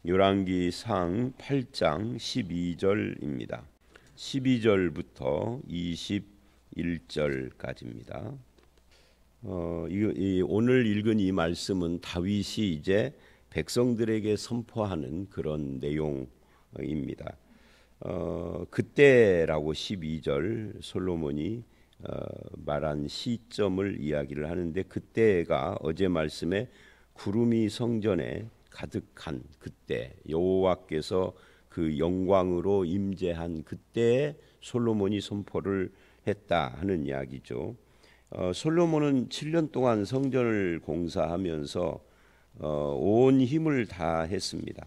열왕기상 8장 12절입니다. 12절부터 21절까지입니다. 오늘 읽은 이 말씀은 다윗이 이제 백성들에게 선포하는 그런 내용입니다. 그때라고 12절 솔로몬이 말한 시점을 이야기를 하는데, 그때가 어제 말씀에 구름이 성전에 가득한 그때, 여호와께서 그 영광으로 임재한 그때에 솔로몬이 선포를 했다 하는 이야기죠. 솔로몬은 7년 동안 성전을 공사하면서 온 힘을 다했습니다.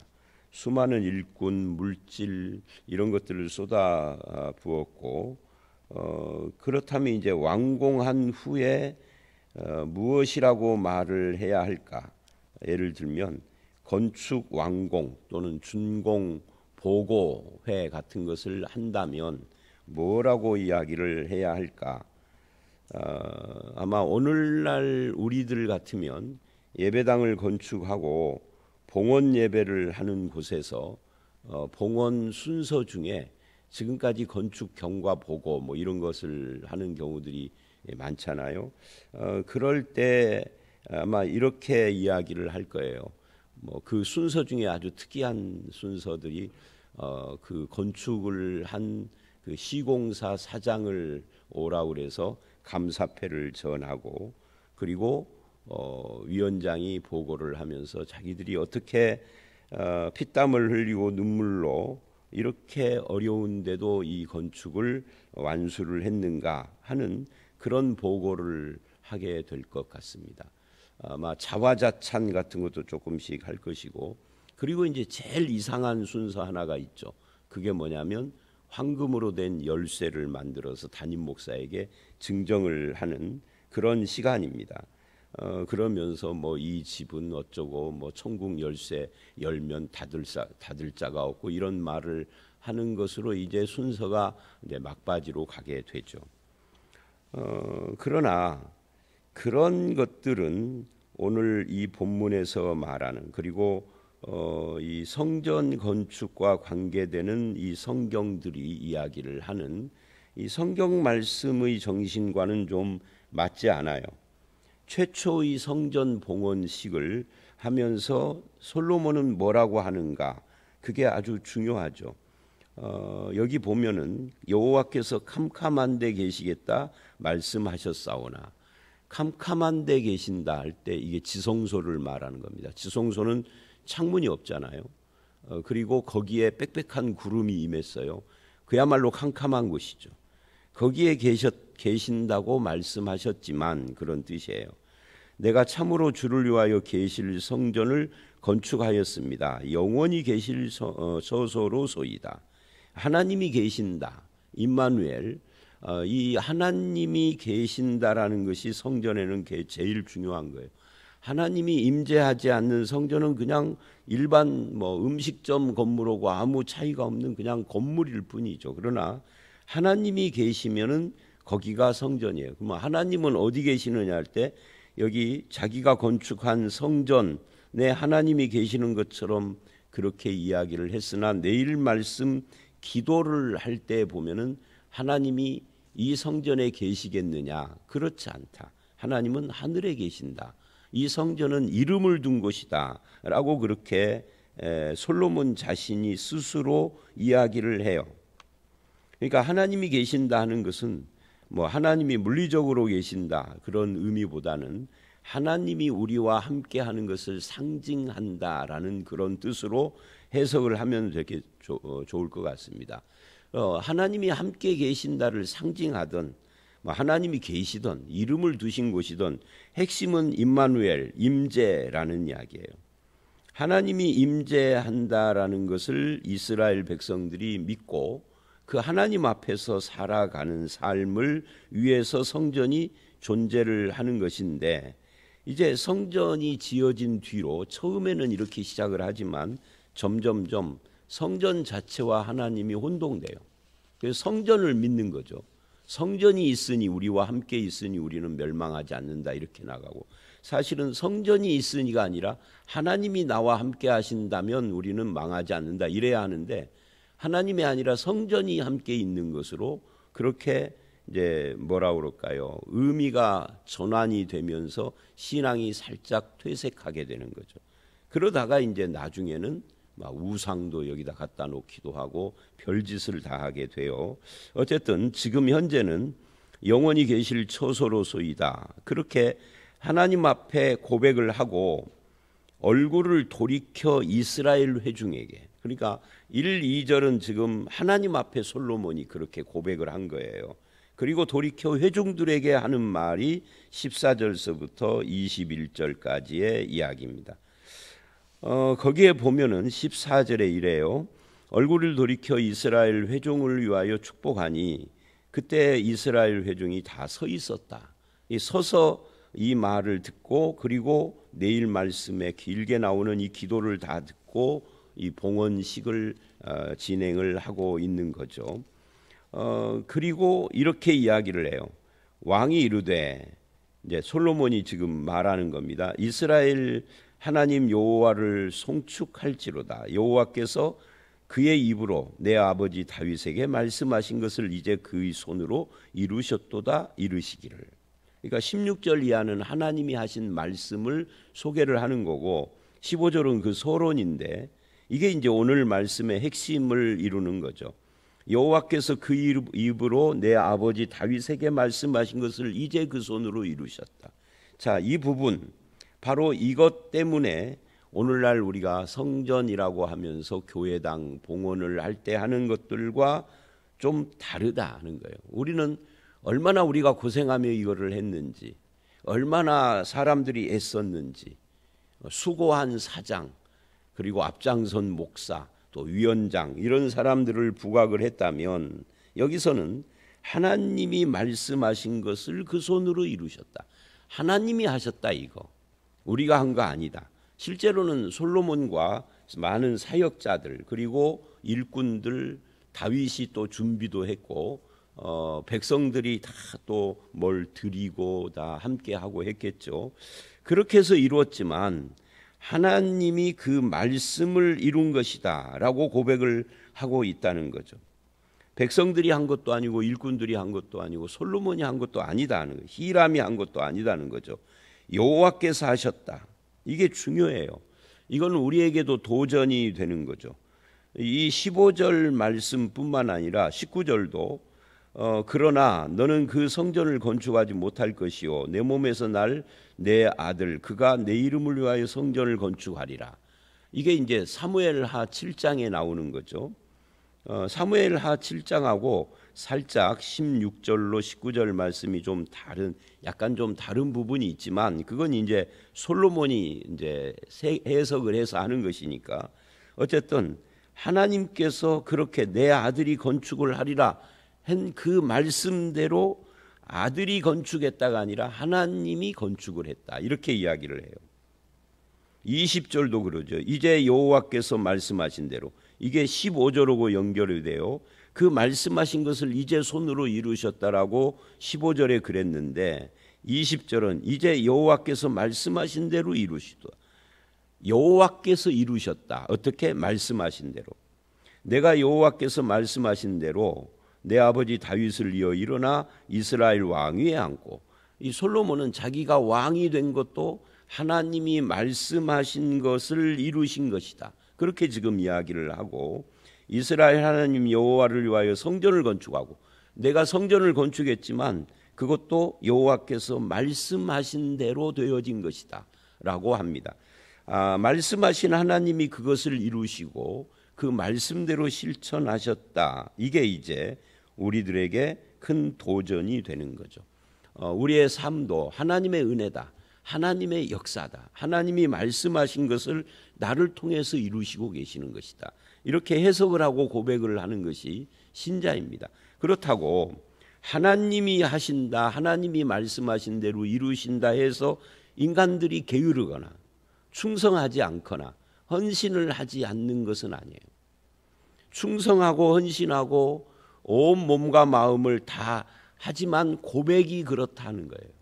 수많은 일꾼, 물질 이런 것들을 쏟아 부었고, 그렇다면 이제 완공한 후에 무엇이라고 말을 해야 할까? 예를 들면 건축 완공 또는 준공 보고회 같은 것을 한다면 뭐라고 이야기를 해야 할까? 아마 오늘날 우리들 같으면 예배당을 건축하고 봉헌 예배를 하는 곳에서 봉헌 순서 중에 지금까지 건축 경과 보고 뭐 이런 것을 하는 경우들이 많잖아요. 그럴 때 아마 이렇게 이야기를 할 거예요. 뭐 그 순서 중에 아주 특이한 순서들이 그 건축을 한 그 시공사 사장을 오라고 그래서 감사패를 전하고, 그리고 위원장이 보고를 하면서 자기들이 어떻게 피땀을 흘리고 눈물로 이렇게 어려운데도 이 건축을 완수를 했는가 하는 그런 보고를 하게 될 것 같습니다. 아마 자화자찬 같은 것도 조금씩 할 것이고, 그리고 이제 제일 이상한 순서 하나가 있죠. 그게 뭐냐면 황금으로 된 열쇠를 만들어서 담임 목사에게 증정을 하는 그런 시간입니다. 그러면서 뭐 이 집은 어쩌고 뭐 천국 열쇠 열면 닫을 자가 없고 이런 말을 하는 것으로 이제 순서가 이제 막바지로 가게 되죠. 그러나 그런 것들은 오늘 이 본문에서 말하는, 그리고 이 성전 건축과 관계되는 이 성경들이 이야기를 하는 이 성경 말씀의 정신과는 좀 맞지 않아요. 최초의 성전 봉헌식을 하면서 솔로몬은 뭐라고 하는가, 그게 아주 중요하죠. 여기 보면은 여호와께서 캄캄한 데 계시겠다 말씀하셨사오나, 캄캄한 데 계신다 할 때 이게 지성소를 말하는 겁니다. 지성소는 창문이 없잖아요. 그리고 거기에 빽빽한 구름이 임했어요. 그야말로 캄캄한 곳이죠. 거기에 계신다고 말씀하셨지만 그런 뜻이에요. 내가 참으로 주를 위하여 계실 성전을 건축하였습니다. 영원히 계실 서소로소이다. 하나님이 계신다. 임마누엘. 이 하나님이 계신다라는 것이 성전에는 제일 중요한 거예요. 하나님이 임재하지 않는 성전은 그냥 일반 뭐 음식점 건물하고 아무 차이가 없는 그냥 건물일 뿐이죠. 그러나 하나님이 계시면은 거기가 성전이에요. 그러면 하나님은 어디 계시느냐 할 때 여기 자기가 건축한 성전에 하나님이 계시는 것처럼 그렇게 이야기를 했으나, 내일 말씀 기도를 할 때 보면은 하나님이 이 성전에 계시겠느냐? 그렇지 않다. 하나님은 하늘에 계신다. 이 성전은 이름을 둔 곳이다 라고 그렇게 솔로몬 자신이 스스로 이야기를 해요. 그러니까 하나님이 계신다 하는 것은 뭐 하나님이 물리적으로 계신다 그런 의미보다는 하나님이 우리와 함께 하는 것을 상징한다라는 그런 뜻으로 해석을 하면 되게 좋을 것 같습니다. 하나님이 함께 계신다를 상징하던, 하나님이 계시던 이름을 두신 곳이던 핵심은 임마누엘, 임재라는 이야기예요. 하나님이 임재한다라는 것을 이스라엘 백성들이 믿고 그 하나님 앞에서 살아가는 삶을 위해서 성전이 존재를 하는 것인데, 이제 성전이 지어진 뒤로 처음에는 이렇게 시작을 하지만 점점점 성전 자체와 하나님이 혼동돼요. 그래서 성전을 믿는 거죠. 성전이 있으니 우리와 함께 있으니 우리는 멸망하지 않는다 이렇게 나가고, 사실은 성전이 있으니가 아니라 하나님이 나와 함께 하신다면 우리는 망하지 않는다 이래야 하는데, 하나님이 아니라 성전이 함께 있는 것으로 그렇게 이제 뭐라 그럴까요? 의미가 전환이 되면서 신앙이 살짝 퇴색하게 되는 거죠. 그러다가 이제 나중에는 막 우상도 여기다 갖다 놓기도 하고 별짓을 다 하게 돼요. 어쨌든 지금 현재는 영원히 계실 처소로소이다. 그렇게 하나님 앞에 고백을 하고 얼굴을 돌이켜 이스라엘 회중에게, 그러니까 1, 2절은 지금 하나님 앞에 솔로몬이 그렇게 고백을 한 거예요. 그리고 돌이켜 회중들에게 하는 말이 14절서부터 21절까지의 이야기입니다. 거기에 보면은 14절에 이래요. 얼굴을 돌이켜 이스라엘 회중을 위하여 축복하니 그때 이스라엘 회중이 다 서 있었다. 서서 이 말을 듣고 그리고 내일 말씀에 길게 나오는 이 기도를 다 듣고 이 봉헌식을 진행을 하고 있는 거죠. 그리고 이렇게 이야기를 해요. 왕이 이르되, 이제 솔로몬이 지금 말하는 겁니다. 이스라엘 하나님 여호와를 송축할지로다. 여호와께서 그의 입으로 내 아버지 다윗에게 말씀하신 것을 이제 그의 손으로 이루셨도다 이르시기를. 그러니까 16절 이하는 하나님이 하신 말씀을 소개를 하는 거고 15절은 그 서론인데, 이게 이제 오늘 말씀의 핵심을 이루는 거죠. 여호와께서 그 입으로 내 아버지 다윗에게 말씀하신 것을 이제 그 손으로 이루셨다. 자, 이 부분 바로 이것 때문에 오늘날 우리가 성전이라고 하면서 교회당 봉헌을 할 때 하는 것들과 좀 다르다는 거예요. 우리는 얼마나 우리가 고생하며 이거를 했는지, 얼마나 사람들이 애썼는지, 수고한 사장, 그리고 앞장선 목사, 또 위원장, 이런 사람들을 부각을 했다면, 여기서는 하나님이 말씀하신 것을 그 손으로 이루셨다. 하나님이 하셨다, 이거. 우리가 한 거 아니다. 실제로는 솔로몬과 많은 사역자들, 그리고 일꾼들, 다윗이 또 준비도 했고, 백성들이 다 또 뭘 드리고 다 함께 하고 했겠죠. 그렇게 해서 이루었지만 하나님이 그 말씀을 이룬 것이다 라고 고백을 하고 있다는 거죠. 백성들이 한 것도 아니고 일꾼들이 한 것도 아니고 솔로몬이 한 것도 아니다는 거예요. 히람이 한 것도 아니다는 거죠. 여호와께서 하셨다. 이게 중요해요. 이건 우리에게도 도전이 되는 거죠. 이 15절 말씀뿐만 아니라 19절도 그러나 너는 그 성전을 건축하지 못할 것이요 내 몸에서 날 내 아들 그가 내 이름을 위하여 성전을 건축하리라. 이게 이제 사무엘하 7장에 나오는 거죠. 사무엘하 7장하고 살짝 16절로 19절 말씀이 좀 다른, 약간 좀 다른 부분이 있지만 그건 이제 솔로몬이 이제 해석을 해서 하는 것이니까, 어쨌든 하나님께서 그렇게 내 아들이 건축을 하리라 한 그 말씀대로 아들이 건축했다가 아니라 하나님이 건축을 했다, 이렇게 이야기를 해요. 20절도 그러죠. 이제 여호와께서 말씀하신 대로, 이게 15절하고 연결이 돼요. 그 말씀하신 것을 이제 손으로 이루셨다라고 15절에 그랬는데 20절은 이제 여호와께서 말씀하신 대로 이루시다. 여호와께서 이루셨다. 어떻게? 말씀하신 대로. 내가 여호와께서 말씀하신 대로 내 아버지 다윗을 이어 일어나 이스라엘 왕위에 앉고, 이 솔로몬은 자기가 왕이 된 것도 하나님이 말씀하신 것을 이루신 것이다. 그렇게 지금 이야기를 하고, 이스라엘 하나님 여호와를 위하여 성전을 건축하고, 내가 성전을 건축했지만 그것도 여호와께서 말씀하신 대로 되어진 것이다 라고 합니다. 말씀하신 하나님이 그것을 이루시고 그 말씀대로 실천하셨다. 이게 이제 우리들에게 큰 도전이 되는 거죠. 우리의 삶도 하나님의 은혜다, 하나님의 역사다, 하나님이 말씀하신 것을 나를 통해서 이루시고 계시는 것이다, 이렇게 해석을 하고 고백을 하는 것이 신자입니다. 그렇다고 하나님이 하신다, 하나님이 말씀하신 대로 이루신다 해서 인간들이 게으르거나 충성하지 않거나 헌신을 하지 않는 것은 아니에요. 충성하고 헌신하고 온 몸과 마음을 다 하지만 고백이 그렇다는 거예요.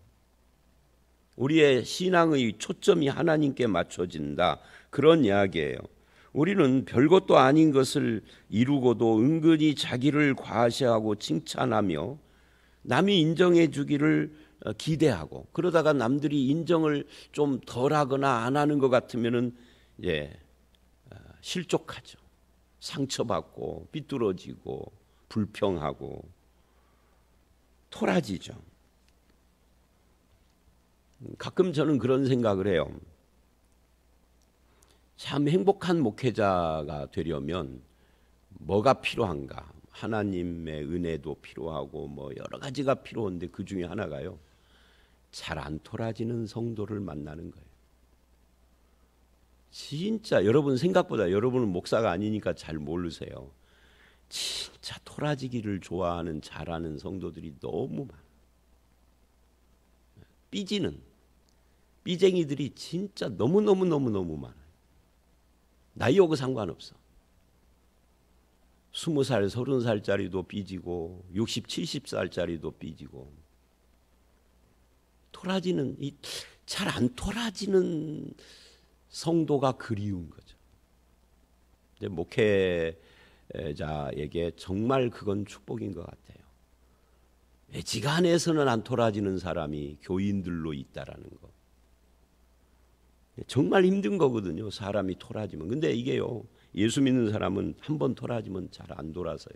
우리의 신앙의 초점이 하나님께 맞춰진다. 그런 이야기예요. 우리는 별것도 아닌 것을 이루고도 은근히 자기를 과시하고 칭찬하며 남이 인정해 주기를 기대하고, 그러다가 남들이 인정을 좀 덜하거나 안 하는 것 같으면은 실족하죠. 상처받고 삐뚤어지고 불평하고 토라지죠. 가끔 저는 그런 생각을 해요. 참 행복한 목회자가 되려면 뭐가 필요한가? 하나님의 은혜도 필요하고 뭐 여러 가지가 필요한데 그 중에 하나가요, 잘 안 토라지는 성도를 만나는 거예요. 진짜 여러분 생각보다, 여러분은 목사가 아니니까 잘 모르세요. 진짜 토라지기를 좋아하는 잘하는 성도들이 너무 많아요. 삐쟁이들이 진짜 너무너무 많아요. 나이하고 상관없어. 20살, 30살짜리도 삐지고 60, 70살짜리도 삐지고. 토라지는, 잘 안 토라지는 성도가 그리운 거죠. 목회자에게 정말 그건 축복인 것 같아요. 지간해서는 안 토라지는 사람이 교인들로 있다라는 거. 정말 힘든 거거든요. 사람이 토라지면. 근데 이게요, 예수 믿는 사람은 한번 토라지면 잘 안 돌아서요.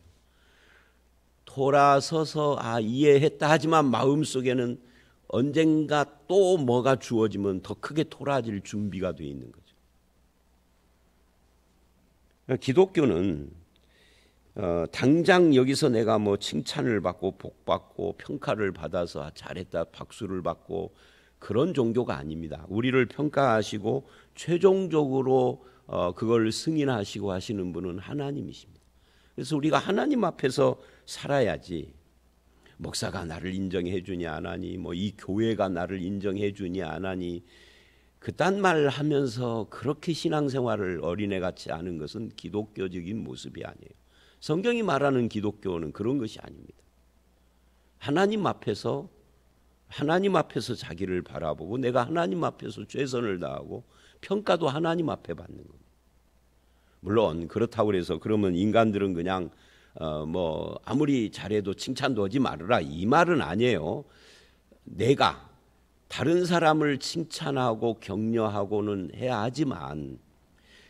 돌아서서 이해했다 하지만 마음속에는 언젠가 또 뭐가 주어지면 더 크게 토라질 준비가 되어 있는 거죠. 기독교는 당장 여기서 내가 뭐 칭찬을 받고 복받고 평가를 받아서 잘했다 박수를 받고 그런 종교가 아닙니다. 우리를 평가하시고 최종적으로 그걸 승인하시고 하시는 분은 하나님이십니다. 그래서 우리가 하나님 앞에서 살아야지, 목사가 나를 인정해 주니 안 하니, 뭐 이 교회가 나를 인정해 주니 안 하니, 그딴 말 하면서 그렇게 신앙생활을 어린애같이 하는 것은 기독교적인 모습이 아니에요. 성경이 말하는 기독교는 그런 것이 아닙니다. 하나님 앞에서 자기를 바라보고 내가 하나님 앞에서 최선을 다하고 평가도 하나님 앞에 받는 겁니다. 물론 그렇다고 해서 그러면 인간들은 그냥 뭐 아무리 잘해도 칭찬도 하지 말아라, 이 말은 아니에요. 내가 다른 사람을 칭찬하고 격려하고는 해야 하지만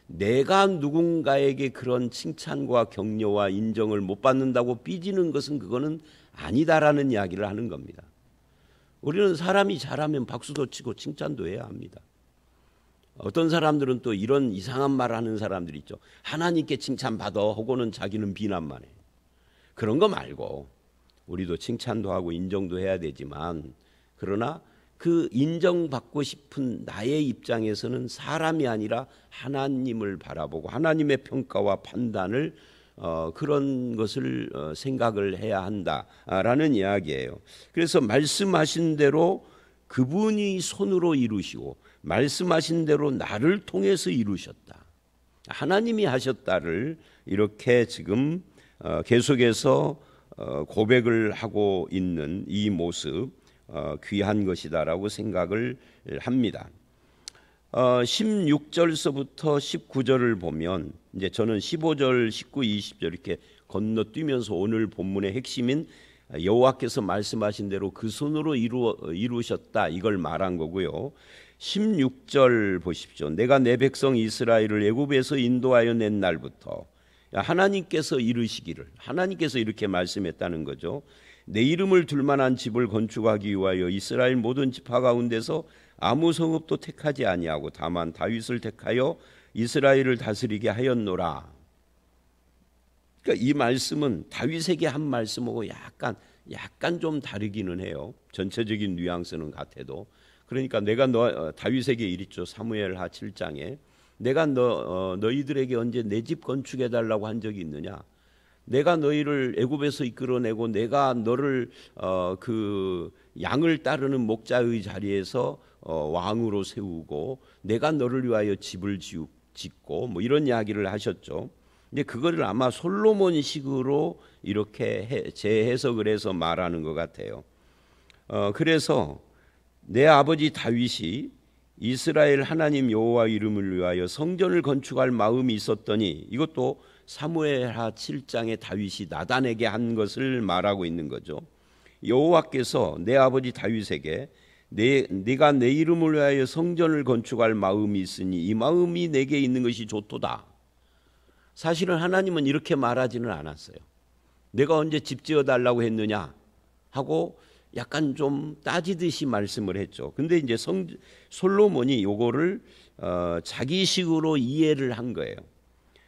내가 누군가에게 그런 칭찬과 격려와 인정을 못 받는다고 삐지는 것은 그거는 아니다라는 이야기를 하는 겁니다. 우리는 사람이 잘하면 박수도 치고 칭찬도 해야 합니다. 어떤 사람들은 또 이런 이상한 말 하는 사람들이 있죠. 하나님께 칭찬받아 하고는 자기는 비난만 해. 그런 거 말고 우리도 칭찬도 하고 인정도 해야 되지만, 그러나 그 인정받고 싶은 나의 입장에서는 사람이 아니라 하나님을 바라보고 하나님의 평가와 판단을 그런 것을 생각을 해야 한다라는 이야기예요. 그래서 말씀하신 대로 그분이 손으로 이루시고 말씀하신 대로 나를 통해서 이루셨다, 하나님이 하셨다를 이렇게 지금 계속해서 고백을 하고 있는 이 모습, 귀한 것이다라고 생각을 합니다. 16절서부터 19절을 보면, 이제 저는 15절, 19, 20절 이렇게 건너뛰면서 오늘 본문의 핵심인 여호와께서 말씀하신 대로 그 손으로 이루셨다, 이걸 말한 거고요. 16절 보십시오. 내가 내 백성 이스라엘을 애굽에서 인도하여 낸 날부터, 하나님께서 이루시기를, 하나님께서 이렇게 말씀했다는 거죠. 내 이름을 둘만한 집을 건축하기 위하여 이스라엘 모든 지파 가운데서 아무 성읍도 택하지 아니하고 다만 다윗을 택하여 이스라엘을 다스리게 하였노라. 그러니까 이 말씀은 다윗에게 한 말씀하고 약간 좀 다르기는 해요. 전체적인 뉘앙스는 같아도. 그러니까 내가 다윗에게 이랬죠. 사무엘하 7장에 내가 너희들에게 언제 내 집 건축해 달라고 한 적이 있느냐? 내가 너희를 애굽에서 이끌어내고 내가 너를 그 양을 따르는 목자의 자리에서 왕으로 세우고 내가 너를 위하여 집을 짓고 뭐 이런 이야기를 하셨죠. 근데 그거를 아마 솔로몬식으로 이렇게 재해석을 해서 말하는 것 같아요. 그래서 내 아버지 다윗이 이스라엘 하나님 여호와 이름을 위하여 성전을 건축할 마음이 있었더니, 이것도 사무엘하 7장에 다윗이 나단에게 한 것을 말하고 있는 거죠. 여호와께서 내 아버지 다윗에게 네가 내 이름을 위하여 성전을 건축할 마음이 있으니 이 마음이 내게 있는 것이 좋도다. 사실은 하나님은 이렇게 말하지는 않았어요. 내가 언제 집 지어달라고 했느냐 하고 약간 좀 따지듯이 말씀을 했죠. 근데 이제 솔로몬이 요거를 자기식으로 이해를 한 거예요.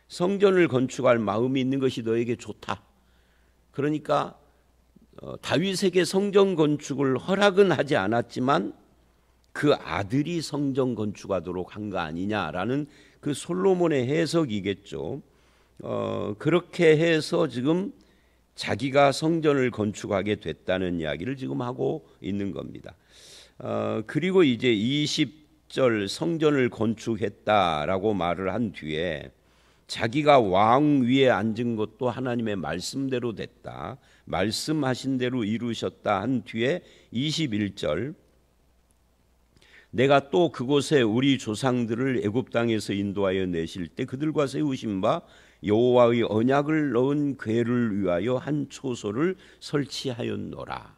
성전을 건축할 마음이 있는 것이 너에게 좋다. 그러니까 다윗에게 성전 건축을 허락은 하지 않았지만 그 아들이 성전 건축하도록 한 거 아니냐라는 그 솔로몬의 해석이겠죠. 그렇게 해서 지금 자기가 성전을 건축하게 됐다는 이야기를 지금 하고 있는 겁니다. 그리고 이제 20절 성전을 건축했다라고 말을 한 뒤에 자기가 왕 위에 앉은 것도 하나님의 말씀대로 됐다. 말씀하신 대로 이루셨다 한 뒤에 21절 내가 또 그곳에 우리 조상들을 애굽 땅에서 인도하여 내실 때 그들과 세우신 바 여호와의 언약을 넣은 궤를 위하여 한 초소를 설치하였노라.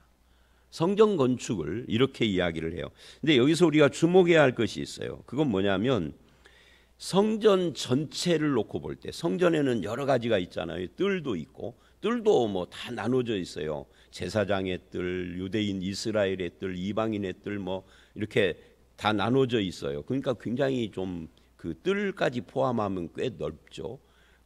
성전 건축을 이렇게 이야기를 해요. 근데 여기서 우리가 주목해야 할 것이 있어요. 그건 뭐냐면 성전 전체를 놓고 볼 때 성전에는 여러 가지가 있잖아요. 뜰도 있고 뜰도 뭐 다 나눠져 있어요. 제사장의 뜰, 유대인 이스라엘의 뜰, 이방인의 뜰 뭐 이렇게 다 나눠져 있어요. 그러니까 굉장히 좀 그 뜰까지 포함하면 꽤 넓죠.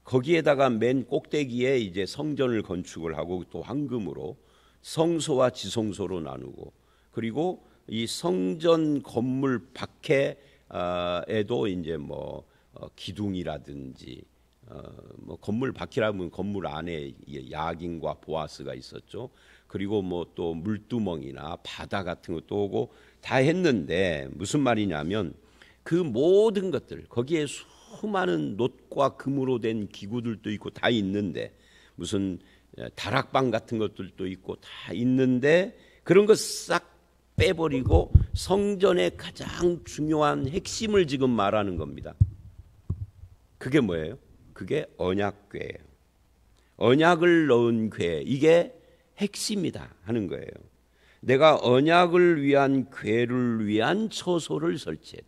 거기에다가 맨 꼭대기에 이제 성전을 건축을 하고 또 황금으로 성소와 지성소로 나누고 그리고 이 성전 건물 밖에도 이제 뭐 기둥이라든지 뭐 건물 밖이라면 건물 안에 야긴과 보아스가 있었죠. 그리고 뭐 또 물두멍이나 바다 같은 것도 오고 다 했는데 무슨 말이냐면 그 모든 것들 거기에 수많은 놋과 금으로 된 기구들도 있고 다 있는데 무슨 다락방 같은 것들도 있고 다 있는데 그런 것 싹 빼버리고 성전의 가장 중요한 핵심을 지금 말하는 겁니다. 그게 뭐예요? 그게 언약궤예요. 언약을 넣은 궤, 이게 핵심이다 하는 거예요. 내가 언약을 위한 궤를 위한 처소를 설치했다.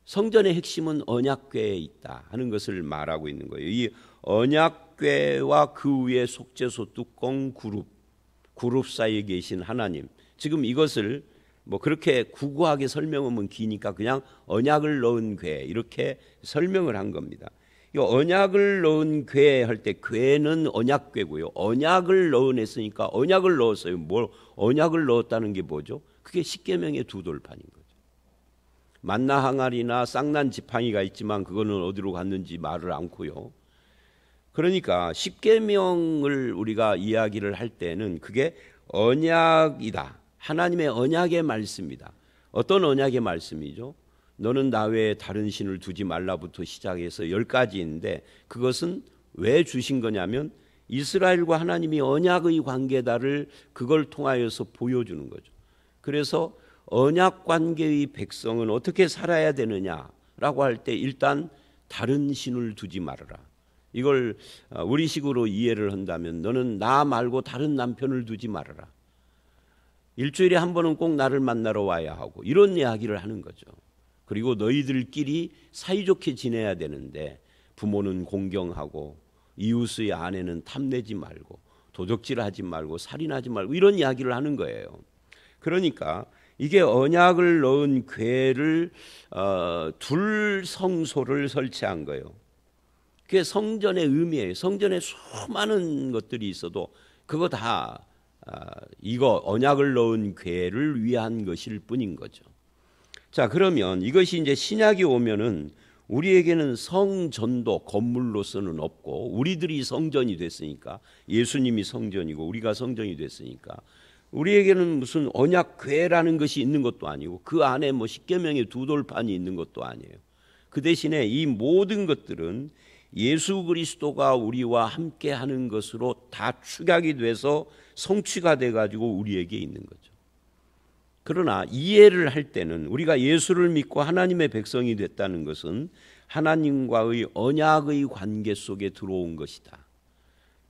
성전의 핵심은 언약궤에 있다 하는 것을 말하고 있는 거예요. 이 언약궤와 그 위에 속죄소 뚜껑 그룹 사이에 계신 하나님, 지금 이것을 뭐 그렇게 구구하게 설명하면 기니까 그냥 언약을 넣은 궤 이렇게 설명을 한 겁니다. 이 언약을 넣은 궤 할 때 궤는 언약궤고요. 언약을 넣어냈으니까 언약을 넣었어요. 뭘 언약을 넣었다는 게 뭐죠? 그게 십계명의 두 돌판인 거죠. 만나 항아리나 쌍난 지팡이가 있지만 그거는 어디로 갔는지 말을 않고요. 그러니까 십계명을 우리가 이야기를 할 때는 그게 언약이다. 하나님의 언약의 말씀이다. 어떤 언약의 말씀이죠? 너는 나 외에 다른 신을 두지 말라부터 시작해서 10가지인데 그것은 왜 주신 거냐면 이스라엘과 하나님이 언약의 관계다를 그걸 통하여서 보여주는 거죠. 그래서 언약 관계의 백성은 어떻게 살아야 되느냐라고 할 때 일단 다른 신을 두지 말아라. 이걸 우리식으로 이해를 한다면 너는 나 말고 다른 남편을 두지 말아라. 일주일에 한 번은 꼭 나를 만나러 와야 하고 이런 이야기를 하는 거죠. 그리고 너희들끼리 사이좋게 지내야 되는데 부모는 공경하고 이웃의 아내는 탐내지 말고 도적질하지 말고 살인하지 말고 이런 이야기를 하는 거예요. 그러니까 이게 언약을 넣은 궤를 둘 성소를 설치한 거예요. 그게 성전의 의미예요. 성전에 수많은 것들이 있어도 그거 다 이거 언약을 넣은 궤를 위한 것일 뿐인 거죠. 자, 그러면 이것이 이제 신약이 오면은 우리에게는 성전도 건물로서는 없고 우리들이 성전이 됐으니까 예수님이 성전이고 우리가 성전이 됐으니까 우리에게는 무슨 언약궤라는 것이 있는 것도 아니고 그 안에 뭐 십계명의 두 돌판이 있는 것도 아니에요. 그 대신에 이 모든 것들은 예수 그리스도가 우리와 함께 하는 것으로 다 축약이 돼서 성취가 돼가지고 우리에게 있는 거죠. 그러나 이해를 할 때는 우리가 예수를 믿고 하나님의 백성이 됐다는 것은 하나님과의 언약의 관계 속에 들어온 것이다.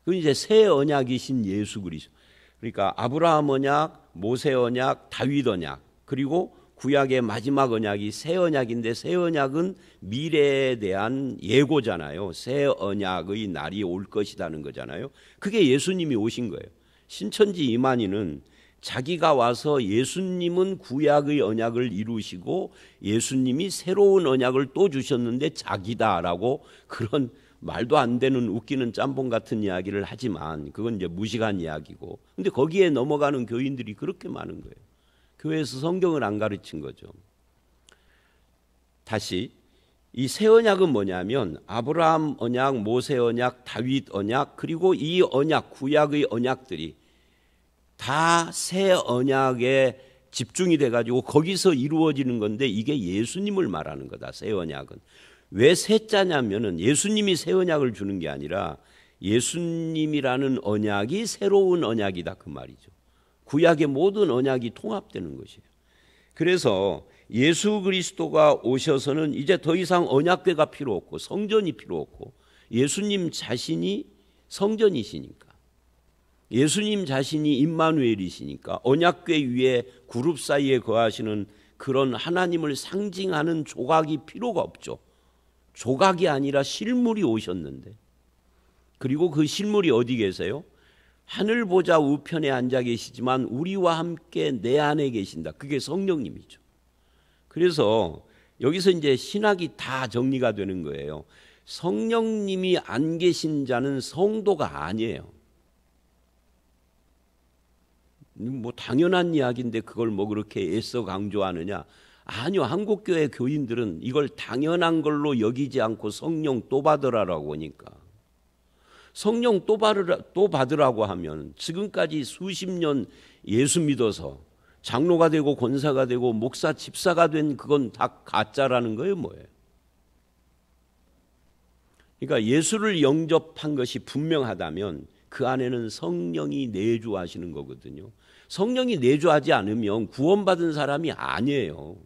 그 이제 새 언약이신 예수 그리스도. 그러니까 아브라함 언약, 모세 언약, 다윗 언약, 그리고 구약의 마지막 언약이 새 언약인데 새 언약은 미래에 대한 예고잖아요. 새 언약의 날이 올 것이라는 거잖아요. 그게 예수님이 오신 거예요. 신천지 이만희는 자기가 와서 예수님은 구약의 언약을 이루시고 예수님이 새로운 언약을 또 주셨는데 자기다라고 그런 말도 안 되는 웃기는 짬뽕 같은 이야기를 하지만 그건 이제 무식한 이야기고, 근데 거기에 넘어가는 교인들이 그렇게 많은 거예요. 교회에서 성경을 안 가르친 거죠. 다시 이 새 언약은 뭐냐면 아브라함 언약, 모세 언약, 다윗 언약, 그리고 이 언약, 구약의 언약들이 다 새 언약에 집중이 돼가지고 거기서 이루어지는 건데 이게 예수님을 말하는 거다. 새 언약은 왜 새자냐면은 예수님이 새 언약을 주는 게 아니라 예수님이라는 언약이 새로운 언약이다 그 말이죠. 구약의 모든 언약이 통합되는 것이에요. 그래서 예수 그리스도가 오셔서는 이제 더 이상 언약궤가 필요 없고 성전이 필요 없고 예수님 자신이 성전이시니까, 예수님 자신이 임마누엘이시니까 언약궤 위에 그룹 사이에 거하시는 그런 하나님을 상징하는 조각이 필요가 없죠. 조각이 아니라 실물이 오셨는데, 그리고 그 실물이 어디 계세요? 하늘 보좌 우편에 앉아 계시지만 우리와 함께 내 안에 계신다. 그게 성령님이죠. 그래서 여기서 이제 신학이 다 정리가 되는 거예요. 성령님이 안 계신 자는 성도가 아니에요. 뭐 당연한 이야기인데 그걸 뭐 그렇게 애써 강조하느냐? 아니요. 한국교회 교인들은 이걸 당연한 걸로 여기지 않고 성령 또 받으라라고 하니까, 성령 또 받으라고 하면 지금까지 수십 년 예수 믿어서 장로가 되고 권사가 되고 목사 집사가 된 그건 다 가짜라는 거예요. 뭐예요? 그러니까 예수를 영접한 것이 분명하다면 그 안에는 성령이 내주하시는 거거든요. 성령이 내주하지 않으면 구원받은 사람이 아니에요.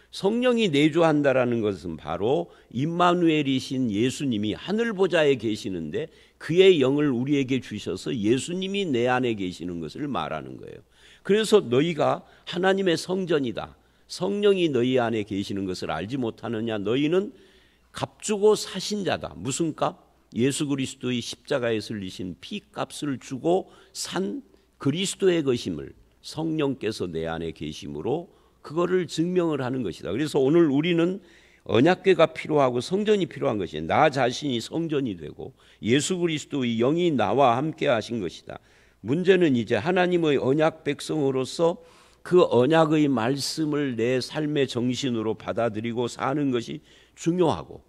성령이 내주한다라는 것은 바로 임마누엘이신 예수님이 하늘 보좌에 계시는데 그의 영을 우리에게 주셔서 예수님이 내 안에 계시는 것을 말하는 거예요. 그래서 너희가 하나님의 성전이다, 성령이 너희 안에 계시는 것을 알지 못하느냐? 너희는 값주고 사신 자다. 무슨 값? 예수 그리스도의 십자가에 슬리신 피값을 주고 산 그리스도의 것임을 성령께서 내 안에 계심으로 그거를 증명을 하는 것이다. 그래서 오늘 우리는 언약궤가 필요하고 성전이 필요한 것이에요. 나 자신이 성전이 되고 예수 그리스도의 영이 나와 함께 하신 것이다. 문제는 이제 하나님의 언약 백성으로서 그 언약의 말씀을 내 삶의 정신으로 받아들이고 사는 것이 중요하고,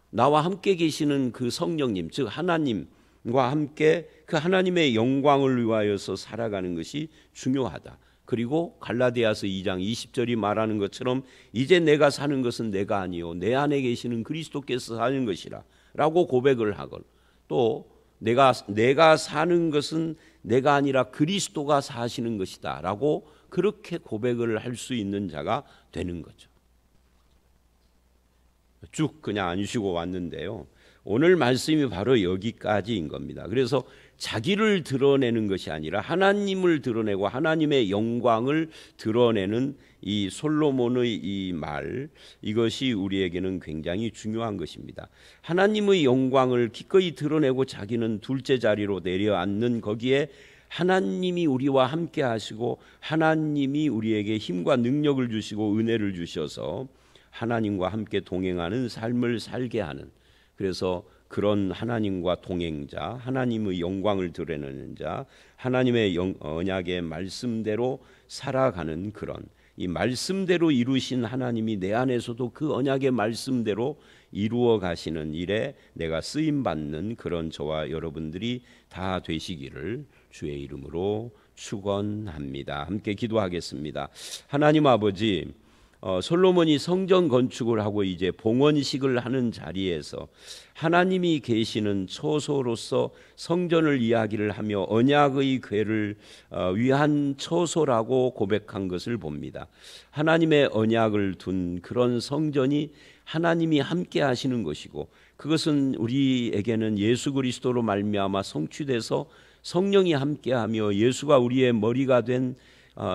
나와 함께 계시는 그 성령님, 즉 하나님과 함께 그 하나님의 영광을 위하여서 살아가는 것이 중요하다. 그리고 갈라디아서 2장 20절이 말하는 것처럼 이제 내가 사는 것은 내가 아니요 내 안에 계시는 그리스도께서 사는 것이라 라고 고백을 하걸, 또 내가 사는 것은 내가 아니라 그리스도가 사시는 것이다 라고 그렇게 고백을 할 수 있는 자가 되는 거죠. 쭉 그냥 안 쉬고 왔는데요, 오늘 말씀이 바로 여기까지인 겁니다. 그래서 자기를 드러내는 것이 아니라 하나님을 드러내고 하나님의 영광을 드러내는 이 솔로몬의 이 말, 이것이 우리에게는 굉장히 중요한 것입니다. 하나님의 영광을 기꺼이 드러내고 자기는 둘째 자리로 내려앉는 거기에 하나님이 우리와 함께 하시고 하나님이 우리에게 힘과 능력을 주시고 은혜를 주셔서 하나님과 함께 동행하는 삶을 살게 하는, 그래서 그런 하나님과 동행자, 하나님의 영광을 드러내는 자, 하나님의 언약의 말씀대로 살아가는 그런, 이 말씀대로 이루신 하나님이 내 안에서도 그 언약의 말씀대로 이루어 가시는 일에 내가 쓰임받는 그런 저와 여러분들이 다 되시기를 주의 이름으로 축원합니다. 함께 기도하겠습니다. 하나님 아버지, 솔로몬이 성전 건축을 하고 이제 봉헌식을 하는 자리에서 하나님이 계시는 처소로서 성전을 이야기를 하며 언약의 궤를 위한 처소라고 고백한 것을 봅니다. 하나님의 언약을 둔 그런 성전이 하나님이 함께 하시는 것이고, 그것은 우리에게는 예수 그리스도로 말미암아 성취돼서 성령이 함께하며 예수가 우리의 머리가 된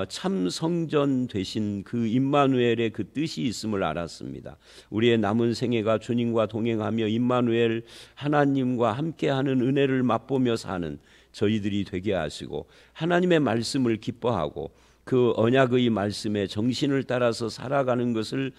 참 성전 되신 그 임마누엘의 그 뜻이 있음을 알았습니다. 우리의 남은 생애가 주님과 동행하며 임마누엘 하나님과 함께하는 은혜를 맛보며 사는 저희들이 되게 하시고, 하나님의 말씀을 기뻐하고 그 언약의 말씀에 정신을 따라서 살아가는 것을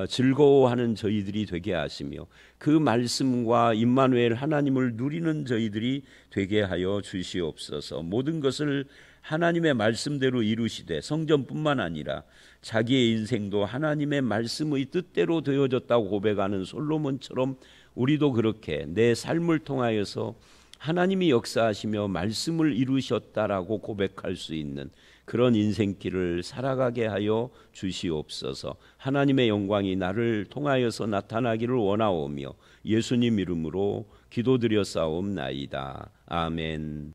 즐거워하는 저희들이 되게 하시며, 그 말씀과 임마누엘 하나님을 누리는 저희들이 되게 하여 주시옵소서. 모든 것을 하나님의 말씀대로 이루시되 성전뿐만 아니라 자기의 인생도 하나님의 말씀의 뜻대로 되어졌다고 고백하는 솔로몬처럼 우리도 그렇게 내 삶을 통하여서 하나님이 역사하시며 말씀을 이루셨다라고 고백할 수 있는 그런 인생길을 살아가게 하여 주시옵소서. 하나님의 영광이 나를 통하여서 나타나기를 원하오며 예수님 이름으로 기도드려 싸움나이다. 아멘.